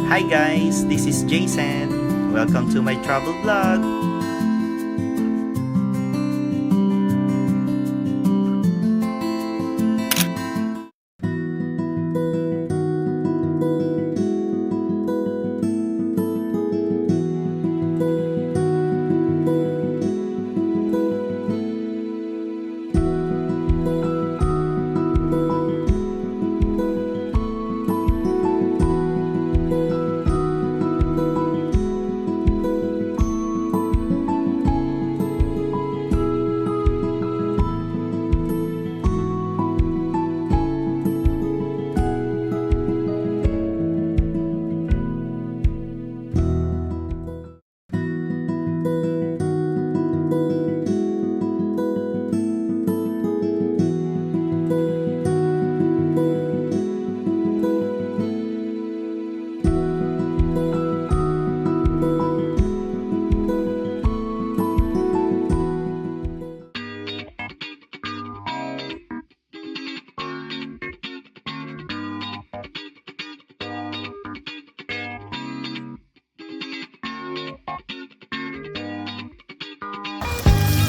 Hi guys, this is Jason. Welcome to my travel vlog.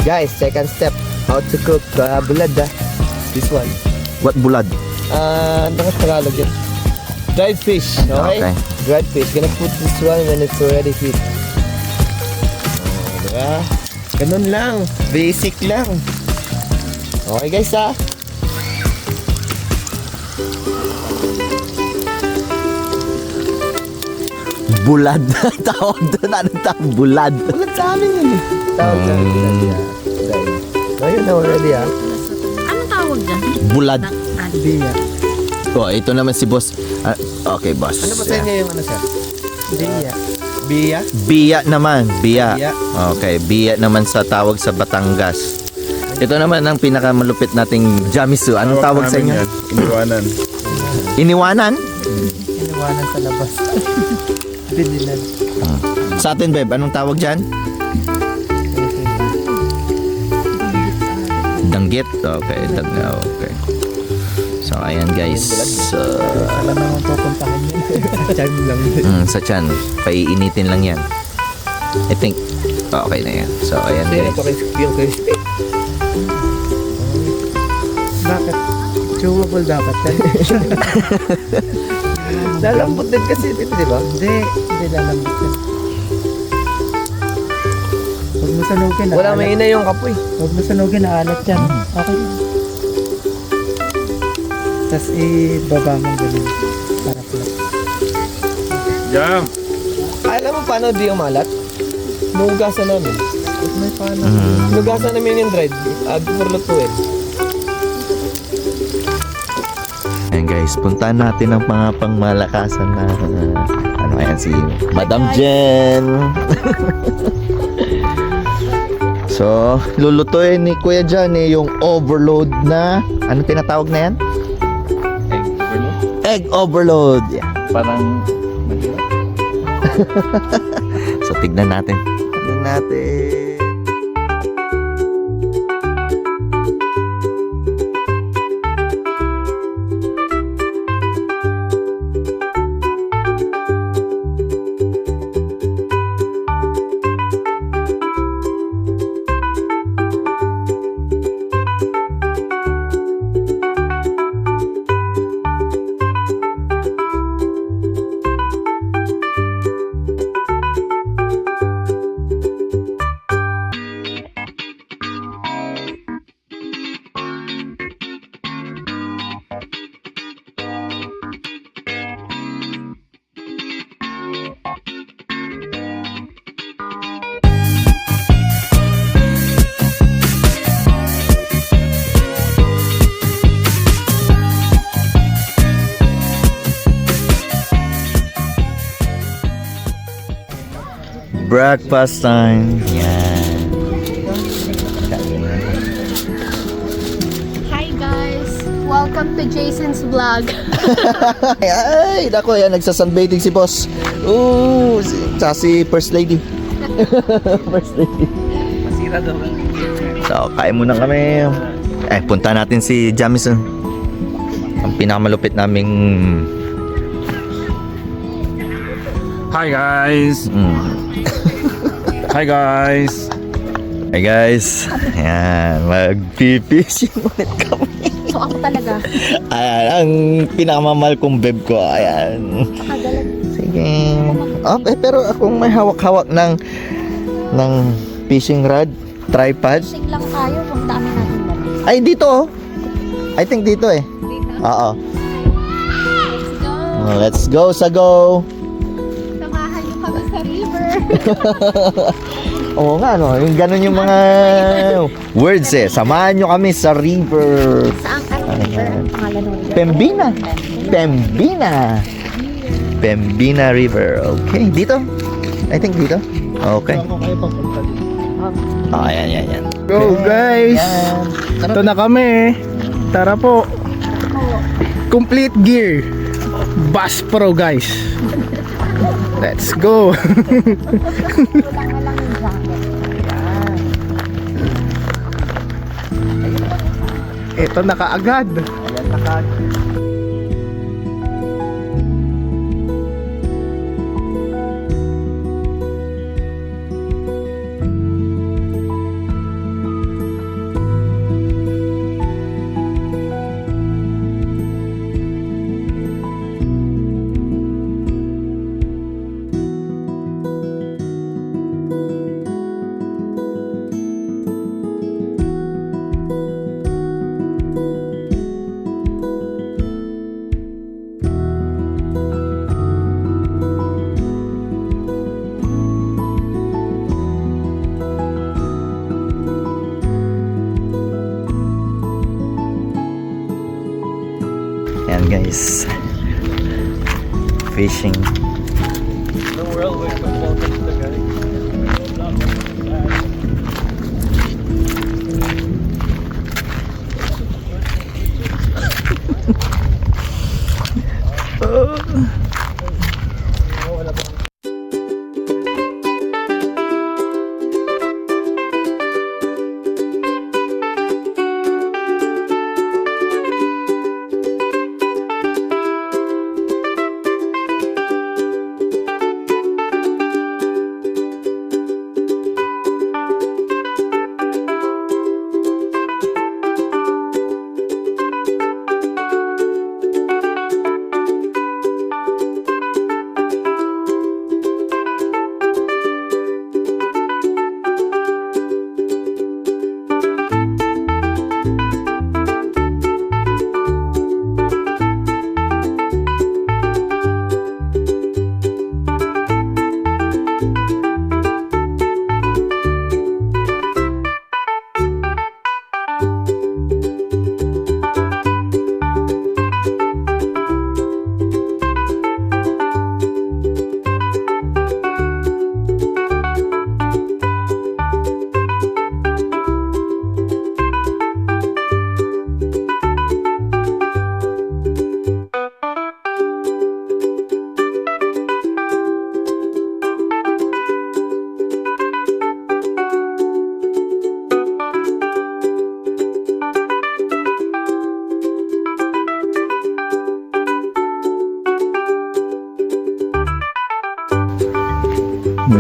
Guys, second step, how to cook bulad This one. What bulad? Ano nga Tagalog yun? Dried fish, okay? Dried fish. Gonna put this one when it's already heat. Diba? Ganun lang. Basic lang. Okay guys Bulad. Tawag doon. Anong tawag? Bulad. Bulad sa amin yun eh. Tawag sa amin bulad. Ayun na already Ano tawag dyan? Bulad. Biya. Oh, ito naman si boss. Okay, boss. Ano ba sa inyo yung ano sir? Biya. Biya? Biya naman. Biya. Biya. Okay, biya naman sa tawag sa Batangas. Ito naman ang pinakamalupit nating jamisu. Anong tawag sa inyo? Iniwanan. Iniwanan? Iniwanan sa labas. Binilan. Sa atin, Beb, anong tawag dyan? Danggit? Okay, okay. So, ayan guys. Alam naman pupuntahan yun. Chan lang. Sa tiyan. Paiinitin lang yan. I think, okay na yan. So, ayan guys. Yung crispy. Bakit? Chewable dapat yan. Lalambot din kasi dito, di ba? Hindi lalambot yan. Huwag mo sanugin. Wala may ina yung kapoy. Huwag mo sanugin, naalat yan. Okay. Tapos ibaba mo ganun. Para flat. Jam! Alam mo paano di umalat? Nugasan namin. May paano. Nugasan namin yung dried. For lutuin. Ayan guys, puntahan natin ang mga pangmalakasan na ano ayan si Madam Jen. So, lulutuin ni Kuya Jan yung overload na ano tinatawag na yan? Egg overload. Yeah. Parang mahirap. So, tignan natin. Tignan natin. Breakfast time. Yan. Hi guys! Welcome to Jason's vlog. Ay, dako yan. Nagsasunbathing si boss. Ooh, si First Lady. First Lady. Masira daw. So, kain muna kami. Punta natin si Jamison. Ang pinakamalupit naming Hi guys. Hi guys. Hey guys, ayan, mag-fishing ulit kami. So ako talaga. Ayan, ang pinakamamahal kong beb ko, ayan. Kagalag. Sige. Pero akong may hawak-hawak ng fishing rod, tripod. Sing lang tayo kung dami natin dala. Ay, dito oh. I think dito eh. Dito. Oo. Let's go. Let's go, Sago. Samahan niyo kami sa river. Oo nga, no? Yung ganun yung mga words eh. Samahan nyo kami sa river. Saan ka river? Ang pangalan ng river? Pembina. Pembina. Pembina River. Okay, dito. I think dito. Okay. Ayan. Go guys! Ito na kami. Tara po. Complete gear. Bass Pro guys. Let's go. Kulang na lang yung jacket. Ito na kaagad. Ayan, naka. Ayan guys. Fishing.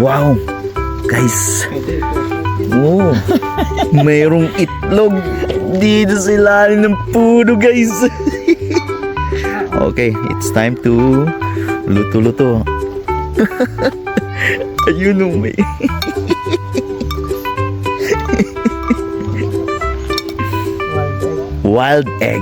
Wow! Guys! Oh, mayroong itlog dito sa ilalim ng puno, guys. Okay, it's time to luto-luto. Ayun o, may... Wild egg.